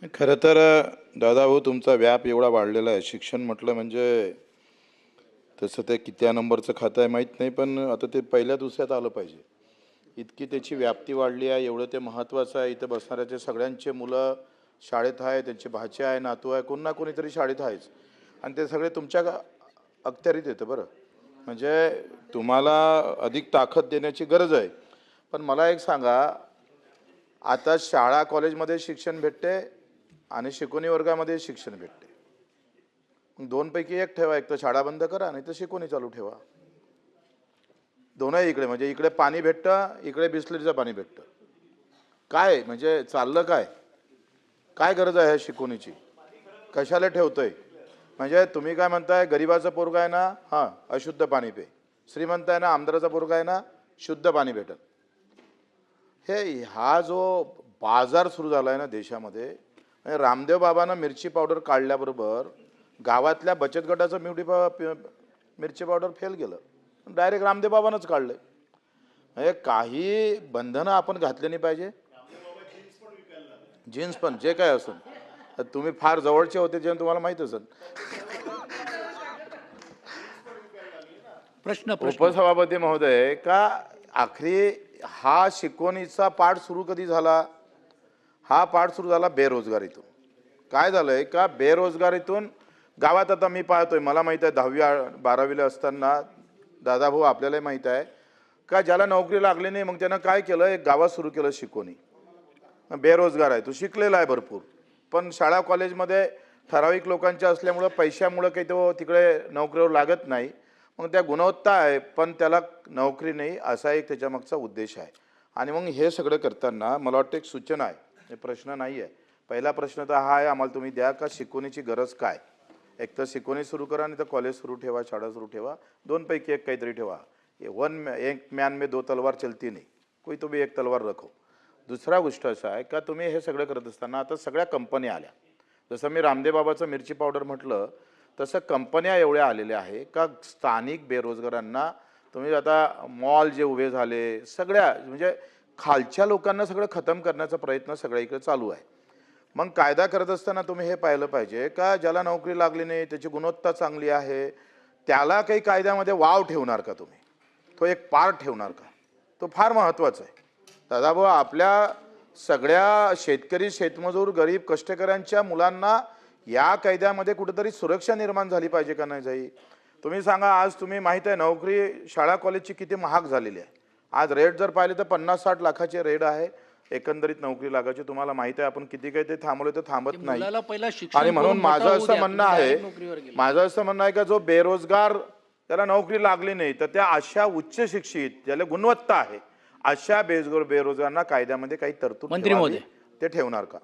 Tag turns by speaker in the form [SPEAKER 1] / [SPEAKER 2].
[SPEAKER 1] खरं तर दादा हो, तुमचा व्याप एवढा वाढलेला आहे. शिक्षण म्हटलं म्हणजे तसं ते कित्या नंबरचं खातं आहे माहीत नाही, पण आता ते पहिल्या दुसऱ्यात आलं पाहिजे. इतकी त्याची व्याप्ती वाढली आहे, एवढं ते महत्त्वाचं आहे. इथं बसणाऱ्याचे सगळ्यांचे मुलं शाळेत आहे, त्यांचे भाचे आहे, नातू आहे, कोण ना कोणीतरी शाळेत आहेच. आणि ते सगळे तुमच्या अखत्यारीत येतं बरं. म्हणजे तुम्हाला अधिक ताकद देण्याची गरज आहे. पण मला एक सांगा, आता शाळा कॉलेजमध्ये शिक्षण भेटते आणि शिकवणी वर्गामध्ये शिक्षण भेटते. मग दोनपैकी एक ठेवा, एक तर शाळा बंद करा नाही तर शिकवणी चालू ठेवा. दोनही इकडे, म्हणजे इकडे पाणी भेटतं, इकडे बिस्लरीचं पाणी भेटतं. काय म्हणजे चाललं काय? काय गरज आहे ह्या शिकवणीची? कशाला ठेवतोय? म्हणजे तुम्ही काय म्हणताय, गरिबाचं पोरगा आहे ना, हां अशुद्ध पाणी पे. श्रीमंत आहे ना, आमदाराचा पोरगा आहे ना, शुद्ध पाणी भेटल. हा जो बाजार सुरू झाला आहे ना देशामध्ये, म्हणजे रामदेव बाबांना मिरची पावडर काढल्याबरोबर गावातल्या बचत गटाचं मिरची पावडर फेल गेलं. डायरेक्ट रामदेव बाबांनाच काढलं. म्हणजे काही बंधनं आपण घातली नाही पाहिजे. जीन्स पण जे काय असेल, तुम्ही फार जवळचे होते जे तुम्हाला माहीत असेल.
[SPEAKER 2] प्रश्न
[SPEAKER 1] उपसभापती महोदय, का आखरी हा शिकवणीचा पाठ सुरू कधी झाला? हा पाठ सुरू झाला बेरोजगारीतून. काय झालंय का, बेरोजगारीतून गावात आता मी पाहतोय, मला माहित आहे 10वी-12वीला असताना, दादाभाऊ आपल्यालाही माहित आहे का, ज्याला नोकरी लागली नाही मग त्यानं काय केलं, एक गावात सुरू केलं शिकवणी. बेरोजगार आहे तो, शिकलेला आहे भरपूर, पण शाळा कॉलेजमध्ये ठराविक लोकांच्या असल्यामुळं पैशामुळं काही तो तिकडे नोकरीवर लागत नाही. मग त्या गुणवत्ता आहे पण त्याला नोकरी नाही, असा एक त्याच्यामागचा उद्देश आहे. आणि मग हे सगळं करताना मला वाटतं एक सूचना आहे, हे प्रश्न नाही आहे. पहिला प्रश्न तर हा आहे, आम्हाला तुम्ही द्या का शिकवणीची गरज काय. एक तर शिकवणी सुरू करा, नाही तर कॉलेज सुरू ठेवा, शाळा सुरू ठेवा, दोनपैकी एक काहीतरी ठेवा. एक मॅन में दो तलवार चलती नाही, कोई तो भी एक तलवार रखो. दुसरा गोष्ट असा आहे का, तुम्ही हे सगळं करत असताना आता सगळ्या कंपन्या आल्या. जसं मी रामदेव बाबाचं मिरची पावडर म्हटलं, तसं कंपन्या एवढ्या आलेल्या आहे का स्थानिक बेरोजगारांना तुम्ही आता मॉल जे उभे झाले, सगळ्या म्हणजे खालच्या लोकांना सगळं खतम करण्याचा प्रयत्न सगळ्या इकडे चालू आहे. मग कायदा करत असताना तुम्ही हे पाहिलं पाहिजे का, ज्याला नोकरी लागली नाही, त्याची गुणवत्ता चांगली आहे, त्याला काही कायद्यामध्ये वाव ठेवणार का तुम्ही? तो एक पार्ट ठेवणार का? तो फार महत्त्वाचा आहे. दादाभाऊ, आपल्या सगळ्या शेतकरी, शेतमजूर, गरीब कष्टकऱ्यांच्या मुलांना या कायद्यामध्ये कुठेतरी सुरक्षा निर्माण झाली पाहिजे का नाही जाई? तुम्ही सांगा, आज तुम्ही माहीत आहे नोकरी शाळा कॉलेजची किती महाग झालेली आहे. आज रेट जर पाहिले तर 50-60 लाखाचे रेट आहे एकंदरीत नोकरी लागायची. तुम्हाला माहिती आहे आपण किती काही ते थांबवले तर थांबत नाही. आणि म्हणून माझं असं म्हणणं आहे का, जो बेरोजगार त्याला नोकरी लागली नाही, तर त्या अशा उच्च शिक्षित ज्याला गुणवत्ता आहे अशा बेरोजगारांना कायद्यामध्ये काही तरतूद
[SPEAKER 2] मंत्री महोदय,
[SPEAKER 1] ते ठेवणार का?